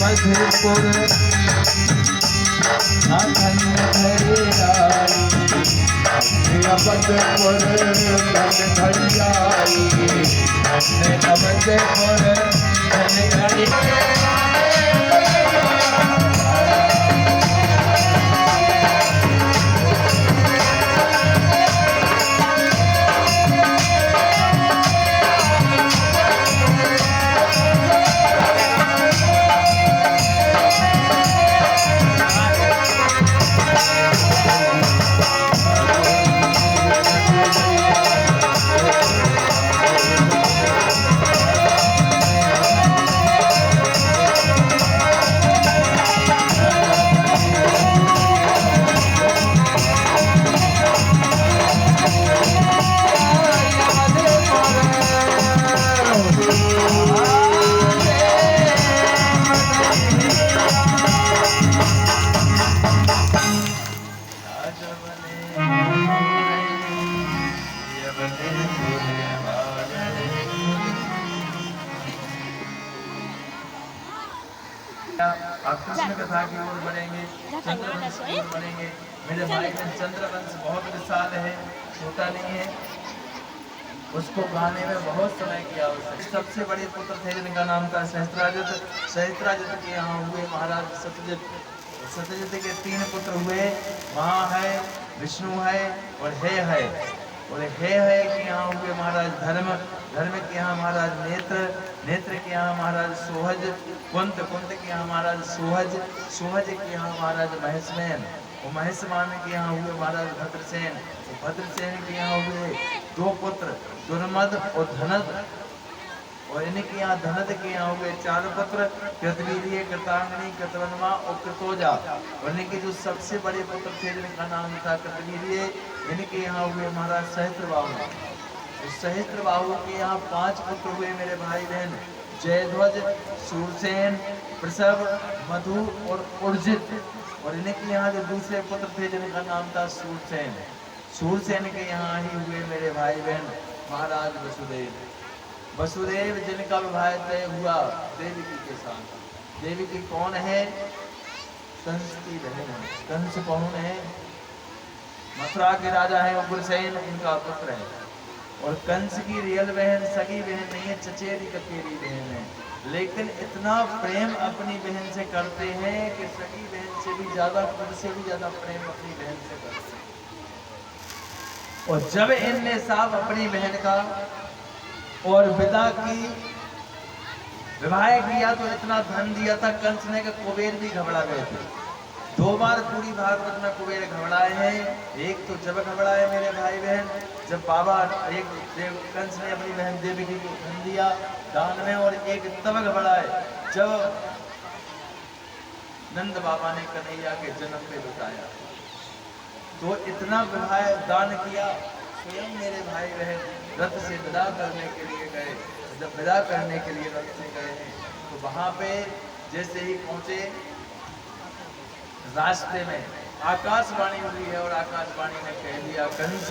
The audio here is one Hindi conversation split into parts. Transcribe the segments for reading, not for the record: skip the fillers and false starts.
मधुपुर अखंड धरे आई अवधपुर धन धरी आई अवधपुर धन धरी आप कृष्ण कथा की ओर बढ़ेंगे, चंद्रवंश की ओर बढ़ेंगे। मेरे भाई बहन चंद्रवंश बहुत विशाल है, छोटा नहीं है, उसको गाने में बहुत समय की आवश्यकता। सबसे बड़े पुत्र थे जिनका नाम था सहस्त्राजित। सहस्त्राजित के यहाँ हुए महाराज सत्यजित। सत्यजित के 3 पुत्र हुए, महा है, विष्णु है और है। और है कि यहाँ हुए महाराज धर्म। धर्म के यहाँ महाराज नेत्र। नेत्र के यहाँ महाराज सोहज। कुंत के यहाँ महाराज सोहज। सोहज के यहाँ महाराज महेशमान। और महेशमान के यहाँ हुए महाराज भद्रसेन। भद्रसेन के यहाँ हुए 2 पुत्र, दुर्मद और धनद। और इनके यहाँ धनद के यहाँ हुए 4 पुत्र, कृतवीर्य, कृतांगनी, कृतवर्मा और कृतोजा। और इनके जो सबसे बड़े पुत्र थे जिनका नाम था कृतवीर्य, इनके यहाँ हुए महाराज सहस्त्रबाहु। सहस्त्रबाहु के यहाँ 5 पुत्र हुए मेरे भाई बहन, जयध्वज, सूरसेन, प्रसव, मधु और उर्जित। और इनके यहाँ जो दूसरे पुत्र थे जिनका नाम था सूरसेन। सूरसेन के यहाँ ही हुए मेरे भाई बहन महाराज वसुदेव। वसुदेव जिनका विवाह तय हुआ देवकी के साथ। देवकी कौन है? कंस की बहन है। कंस कौन है? मथुरा के राजा है उग्रसेन, उनका पुत्र है। और कंस की रियल बहन सगी बहन नहीं है, चचेरी कचेरी बहन है। लेकिन इतना प्रेम अपनी बहन से करते हैं कि सगी बहन से भी ज्यादा, खुद से भी ज्यादा प्रेम अपनी बहन से करते हैं। और जब इनने साहब अपनी बहन का और विदा की, विवाह किया तो इतना धन दिया था कंस ने कि कुबेर भी घबरा गए थे। 2 बार पूरी भागवत में कुबेर घबराए हैं। एक तो जब घबराए मेरे भाई बहन, जब बाबा कंस ने अपनी बहन देवकी को धन दिया दान में, और एक तब घबराए जब नंद बाबा ने कन्हैया के जन्म पे बताया। तो इतना विवाह दान किया। स्वयं मेरे भाई बहन रथ से विदा करने के लिए गए। जब विदा करने के लिए रथ से गए हैं तो वहां पे जैसे ही पहुंचे, रास्ते में आकाशवाणी हुई है और आकाशवाणी ने कह दिया, कंस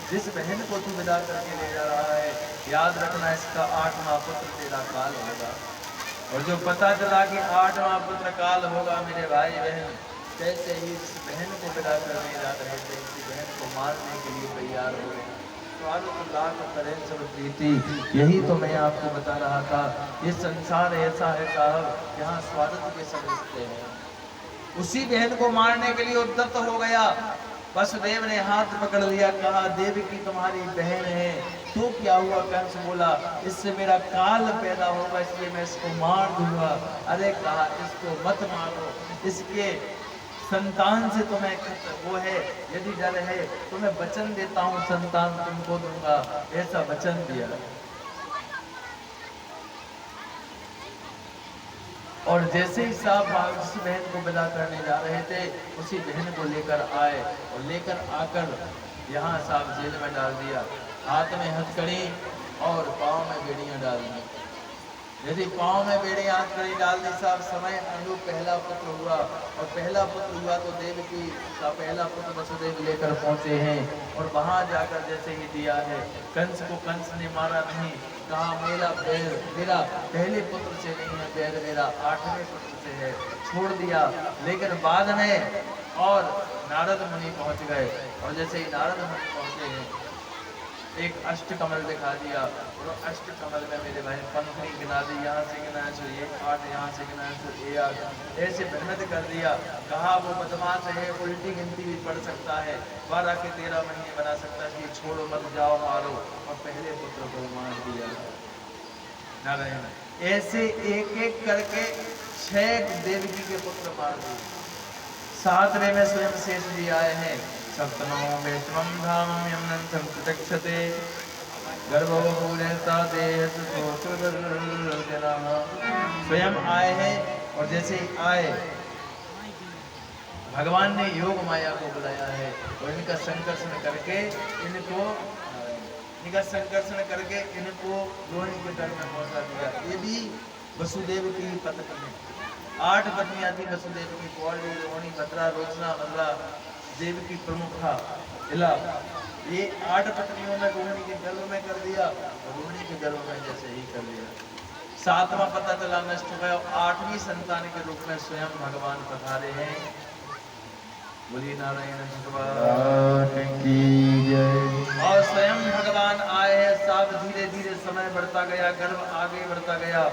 जिस बहन को तू विदा करके ले जा रहा है, याद रखना इसका 8वां पुत्र तेरा काल होगा। और जो पता चला कि 8वां पुत्र काल होगा मेरे भाई बहन, जैसे ही इस बहन को विदा करने जा रहे थे, इसी बहन को मारने के लिए तैयार हो गए। यही तो मैं आपको बता रहा था, ये संसार ऐसा है साहब, यहाँ स्वागत के सब रिश्ते हैं। उसी बहन को मारने के लिए उद्यत हो गया। वसुदेव ने हाथ पकड़ लिया, कहा देवकी तुम्हारी बहन है। तो क्या हुआ? कंस बोला इससे मेरा काल पैदा होगा, इसलिए मैं इसको मार दूंगा। अरे कहा इसको मत मारो, इसके संतान से तुम्हें वो है, यदि डर है तो मैं वचन देता हूँ संतान तुमको दूंगा, ऐसा वचन दिया। और जैसे ही साहब जिस बहन को विदा करने जा रहे थे उसी बहन को लेकर आए और लेकर आकर यहाँ साहब जेल में डाल दिया। हाथ में हथकड़ी और पाँव में बेड़ियां डाल दी। यदि पाँव में बेड़ियां हथकड़ी डाल दी साहब, समय अनुरूप पहला पुत्र हुआ और पहला पुत्र हुआ तो देवकी का पहला पुत्र वसुदेव लेकर पहुंचे हैं। और वहां जाकर जैसे ही दिया है, कंस को कंस ने मारा नहीं, कहा मेरा बैर मेरा पहले पुत्र से नहीं है, बैर मेरा 8वें पुत्र से है, छोड़ दिया। लेकिन बाद में और नारद मुनि पहुंच गए और जैसे ही नारद मुनि पहुंचे हैं एक अष्टकमल दिखा दिया और अष्टकमल में मेरे भाई पंखुड़ी गिना दी, यहाँ से गिना है 108, यहाँ से गिना है 1 ऐसे भ्रमित कर दिया। कहा वो बदमाश है, उल्टी गिनती भी पढ़ सकता है, 12 के 13 महीने बना सकता है, छोड़ो मत जाओ मारो, और पहले पुत्र को मार दिया। नारायण ऐसे एक एक करके 6 देवकी के पुत्र मार दिए। 7वें में स्वयं शेष जी आए हैं। सप्तमो में त्वं धामं यमनं संप्रत्यक्षते गर्भो भूरेता देह स्वयं आए हैं। और जैसे ही आए भगवान ने योग माया को बुलाया है और इनका संकर्षण करके इनको रोहिणी के दर में पहुंचा दिया। ये भी वसुदेव की पत्नी है। 8 पत्नियां थी वसुदेव की, कौरवी, रोहिणी, भद्रा, रोचना, मल्ला, देव की प्रमुख था इला। ये 8 पत्नियों में रोहिणी के गर्भ में कर दिया और रोहिणी के गर्भ में जैसे ही कर दिया। 7वां पता चला नष्ट हो गया और 8वीं संतान के रूप में स्वयं भगवान पधारे हैं। बोलिए नारायण भगवान की जय। और स्वयं भगवान आए हैं। साथ धीरे धीरे समय बढ़ता गया, गर्भ आगे बढ़ता गया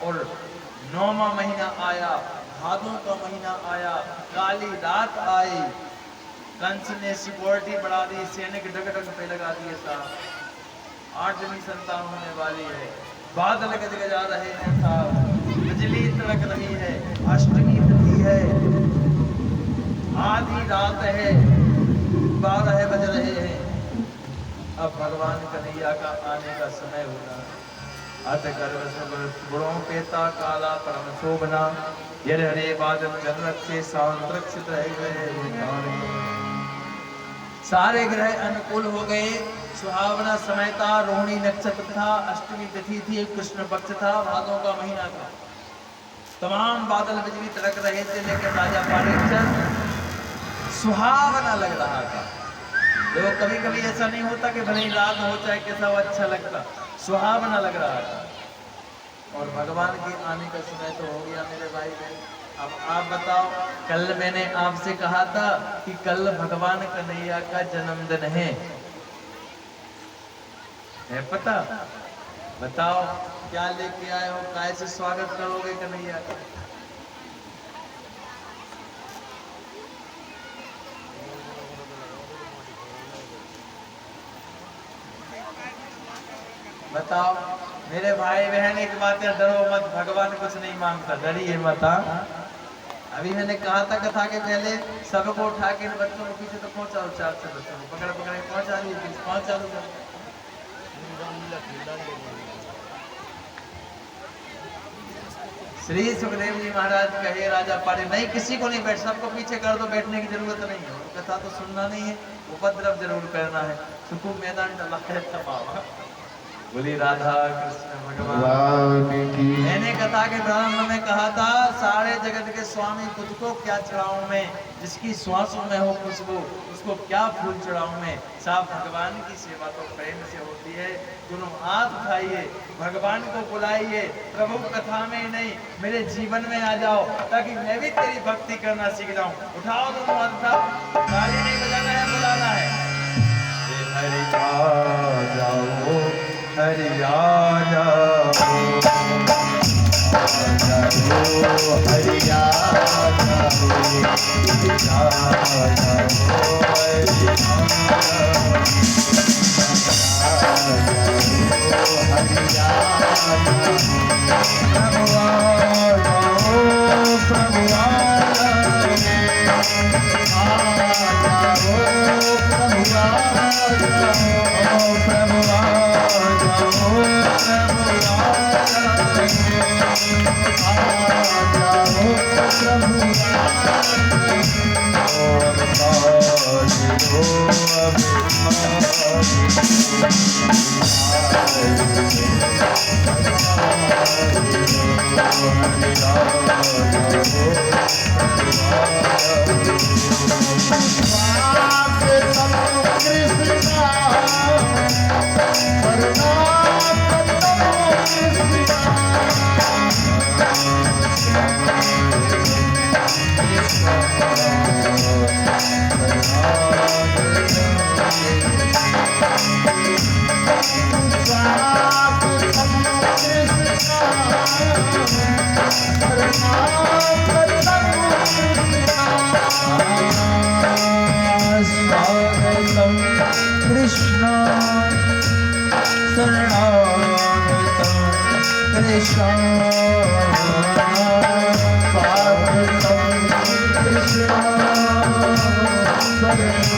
और 9वां महीना आया, भादों का महीना आया, काली रात आई। कंस ने सिक्योरिटी बढ़ा दी, सैनिक डग पे लगा दिए साहब। 8वीं संतान होने वाली है, बादल गजगजा रहे हैं साहब, बिजली तड़क रही है, अष्टमी तिथि है, आधी रात है, 12 बज रहे हैं। अब भगवान कन्हैया का आने का समय होगा। अत गर्भ गुणों पेता काला परम शोभना, यह हरे बादल जल रक्षे सांतरक्षित रहे। सारे ग्रह अनुकूल हो गए, सुहावना समय था, रोहिणी नक्षत्र था, अष्टमी तिथि थी, कृष्ण पक्ष था, भादों का महीना था। तमाम बादल बिजली तड़क रहे थे, लेकिन राजा परीक्षित सुहावना लग रहा था। तो कभी कभी ऐसा नहीं होता कि भले ही रात हो चाहे कैसा वो अच्छा लगता, सुहावना लग रहा था। और भगवान के आने का समय तो हो गया मेरे भाई बहन। अब आप बताओ, कल मैंने आपसे कहा था कि कल भगवान कन्हैया का जन्मदिन है पता? बताओ क्या लेके आए हो, कैसे स्वागत करोगे कन्हैया का? बताओ मेरे भाई बहन, एक बात है, डरो मत, भगवान कुछ नहीं मांगता, डरिए मत। अभी मैंने कहा था कथा के पहले, सबको उठा के बच्चों को पीछे तो पहुंचाओ, 4 से बच्चों को पकड़ पकड़ के पहुंचा दिए, पहुंचा दो। श्री सुखदेव जी महाराज कहे राजा पारे, नहीं किसी को नहीं बैठ, सबको पीछे कर दो, बैठने की जरूरत नहीं है, कथा तो सुनना नहीं है, उपद्रव जरूर करना है, सुकून मैदान डाला है। बोली राधा कृष्ण भगवान की। मैंने कथा के प्रारंभ में कहा था, सारे जगत के स्वामी खुद को क्या चढ़ाऊं मैं, जिसकी श्वासों में हो खुशबू उसको क्या फूल चढ़ाऊं मैं। साफ भगवान की सेवा तो प्रेम से होती है। दोनों हाथ उठाइए, भगवान को बुलाइए, प्रभु कथा में नहीं मेरे जीवन में आ जाओ, ताकि मैं भी तेरी भक्ति करना सीख जाऊं। उठाओ दोनों हाथ, उठाओ, ताली नहीं बजाना है, बुलाना है। हरि आ जाओ, हरि आ जाओ, हरि आ Krishna Saranagata Krishna Swagatam Krishna Saranagata